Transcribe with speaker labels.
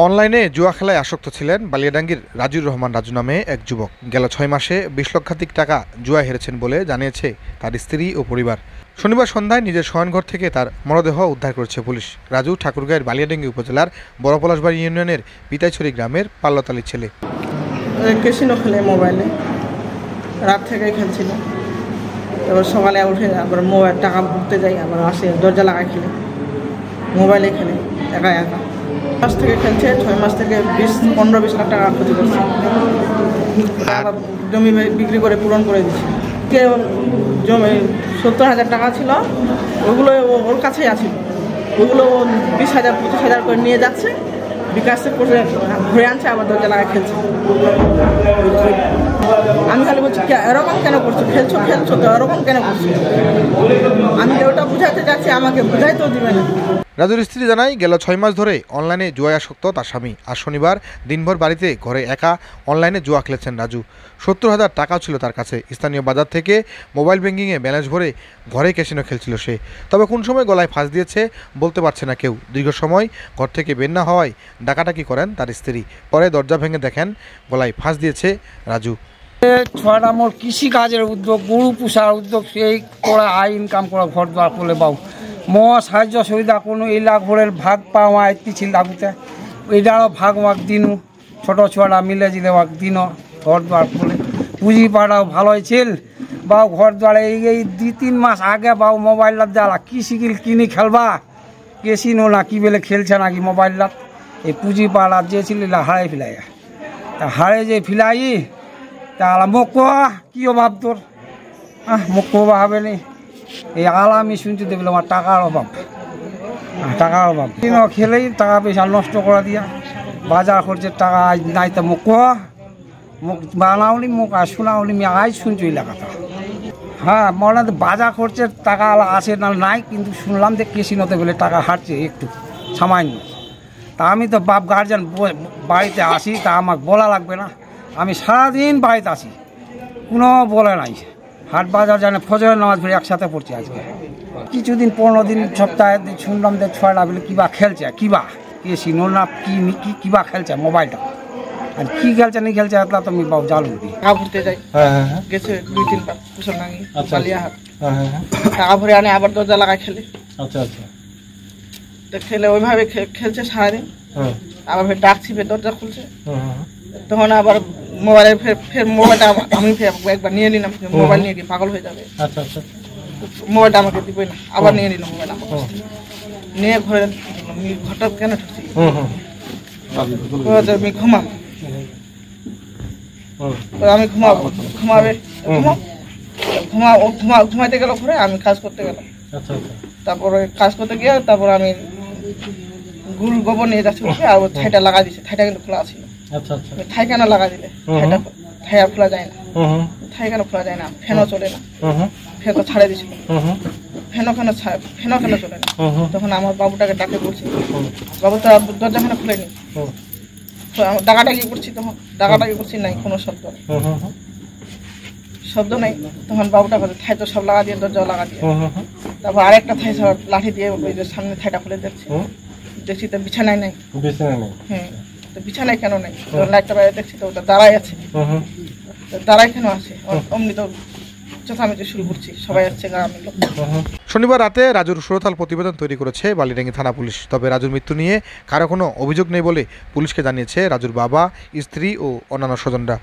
Speaker 1: অনলাইনে জুয়া খেলায় আসক্ত ছিলেন বালিয়াডাঙ্গির রাজুর রহমান রাজু নামে এক যুবক। গেল 6 মাসে 20 লক্ষাধিক টাকা জুয়া হেরেছেন বলে জানিয়েছে তার স্ত্রী ও পরিবার। শনিবার সন্ধ্যায় নিজের শয়নঘর থেকে তার মরদেহ উদ্ধার করেছে পুলিশ। রাজু ঠাকুরগাঁয়ের বালিয়াডাঙ্গি উপজেলার বড়পলাশবাড়ি ইউনিয়নের পিতাইছড়ি গ্রামের পাল্লাতালির ছেলে।
Speaker 2: ক্যাসিনো খেলে মোবাইলে, রাত থেকে খেলছিল। এবার সকালে উঠে আবার মোবাইল টাকা ভরতে যাই, আবার আসে দরজা লাগাই খেলে, মোবাইলে খেলে একা একা। মাস থেকে খেলছে, 6 মাস থেকে 15-20 লাখ টাকা ক্ষতি করছে। আবার জমি বিক্রি করে পূরণ করে দিচ্ছে। জমি 70,000 টাকা ছিল, ওগুলো ওর কাছেই আছে। ওগুলো 20,000-25,000 করে নিয়ে যাচ্ছে, বিকাশে ঘুরে আনছে, আবার দরজা লাগায় খেলছে। আমি খালি বলছি এরকম কেন করছো, খেলছো তো এরকম কেন করছো? আমি ওটা বুঝাতে যাচ্ছি, আমাকে বুঝাইতেও দিবে না।
Speaker 1: রাজুর স্ত্রী জানায়, গেল 6 মাস ধরে অনলাইনে জুয়ায় আসক্ত তার স্বামী। আর শনিবার দিনভর বাড়িতে ঘরে একা অনলাইনে জুয়া খেলেছেন রাজু। 70,000 টাকাও ছিল তার কাছে। স্থানীয় বাজার থেকে মোবাইল ব্যাংকিংয়ে ব্যালেন্স ভরে ঘরে ক্যাসিনো খেলছিল সে। তবে কোন সময় গলায় ফাঁস দিয়েছে বলতে পারছে না কেউ। দীর্ঘ সময় ঘর থেকে বের না হওয়ায় ডাকাডাকি করেন তার স্ত্রী। পরে দরজা ভেঙে দেখেন গলায় ফাঁস দিয়েছে রাজু।
Speaker 3: ছয়টা মোর কৃষিকাজের উদ্যোগ, গরু পোষার উদ্যোগ, সেই করে আয় ইনকাম করা, ঘর দ্বার করলে বাউ মো সাহায্য সুবিধা কোনো এলাক ভরের ভাগ পাওয়া ছিল লাগুতে, এইটারও ভাগ মাগ দিনু, ছোটো ছুয়াটা মিলে জিলে ভাগ দিন ঘর দ্বার করলে। পুঁজি পাড়াও ভালোই ছিল বাউ। ঘর দ্বারে এই 2-3 মাস আগে বাউ মোবাইলটা জ্বালা কি শিখিল কিনি খেলবা, কেসিনো না কি বলে খেলছে নাকি মোবাইলটা। এই পুঁজি পাড়া যে ছিল হারাই ফেলাই, হারে যে ফিলাই তাহলে মোক কি অভাব তোর, মোক কবা হবে নি। এই আলামি শুনছি দেখলাম আমার টাকার অভাব, খেলেই টাকা পয়সা নষ্ট করে দিয়া, বাজার খরচের টাকা আজ নাই। তো মোক বানাওনি, মোক আর শোনাওনি, আমি আজ শুনছি ওই এলাকাটা। হ্যাঁ, মনে হয় বাজার খরচের টাকা আছে না নাই, কিন্তু শুনলাম যে কেসিনোতে বলে টাকা হাঁটছে একটু সামান্য। তা আমি তো বাপ গার্জেন বাড়িতে আসি, তা আমাকে বলা লাগবে না? আমি সারাদিন বাড়িতে আসি, কোনো বলে নাই। হাট বাজার জানে ফজরের নামাজ পড়ে একসাথে পড়ছি আজকে। কিছুদিন 15 দিন সপ্তাহে শুনলাম যে 6টা বলে কিবা খেলছে, কিবা কেসিনো না কিবা খেলছে মোবাইলটা। আর কি খেলছে না খেলছে এতলা তুমি বাবু জানো কি?
Speaker 2: টাকা ভরতে যাই, গেছে 2-3 বার কুশল নাঙ্গি বালিয়াহাট, টাকা ভরে আনে, আবার দরজা লাগায় খেলে। আচ্ছা আচ্ছা, তো খেলে ওইভাবে খেলছে সারাদিন। আবার ফের ডাক ছিপে দরজা খুলছে, তখন আবার মোবাইলে ফের মোবাইলটা আমি একবার নিয়ে নিলাম। মোবাইল নিয়ে কি পাগল হয়ে যাবে? আচ্ছা আচ্ছা, মোবাইলটা আমাকে দিবই না, আবার নিয়ে নিলাম মোবাইল। নিয়ে ঘরটা কেন ঠুকছি, আমি আমি ঘুমাবে ঘুমাইতে গেল ঘরে, আমি কাজ করতে গেলাম। তারপরে কাজ করতে গিয়ে তারপর আমি গুল গোবর নিয়ে যাচ্ছি, আর থাইটা লাগা দিছে। থাইটা কিন্তু খোলা ছিল। থাই কেন লাগা দিলে থাই আর খোলা যায় না, থাই কেন খোলা যায় না? ফ্যানও চলে না, ফ্যান তো ছাড়ে দিছিল, ফ্যানও কেন চলে না? তখন আমার বাবুটাকে ডাকে বলছি, বাবু তো দরজাখানে খুলেনি। ডাকাডাকি করছি, তখন ডাকাডাকি করছি, নাই কোনো শব্দ নাই। তখন বাবুটা বলে থাই তো সব লাগা দিয়ে, দরজাও লাগা দিয়ে। তারপর আরেকটা থাই সব লাঠি দিয়ে সামনে থাইটা খুলে দেখছি তো বিছানায় নাই। হ্যাঁ, তো বিছানায় কেন নাই? লাইটটা বাইরে দেখছি তো ওটা দাঁড়াই আছে। দাঁড়াই কেন আছে? অমনি তো চেঁচামেচি শুরু করছি, সবাই আসছে গ্রামের লোক।
Speaker 1: শনিবার রাতে রাজুর সুরতাল প্রতিবেদন তৈরি করেছে বালিডাঙ্গি থানা পুলিশ। তবে রাজুর মৃত্যু নিয়ে কারো কোনো অভিযোগ নেই বলে পুলিশকে জানিয়েছে রাজুর বাবা, স্ত্রী ও অন্যান্য স্বজনরা।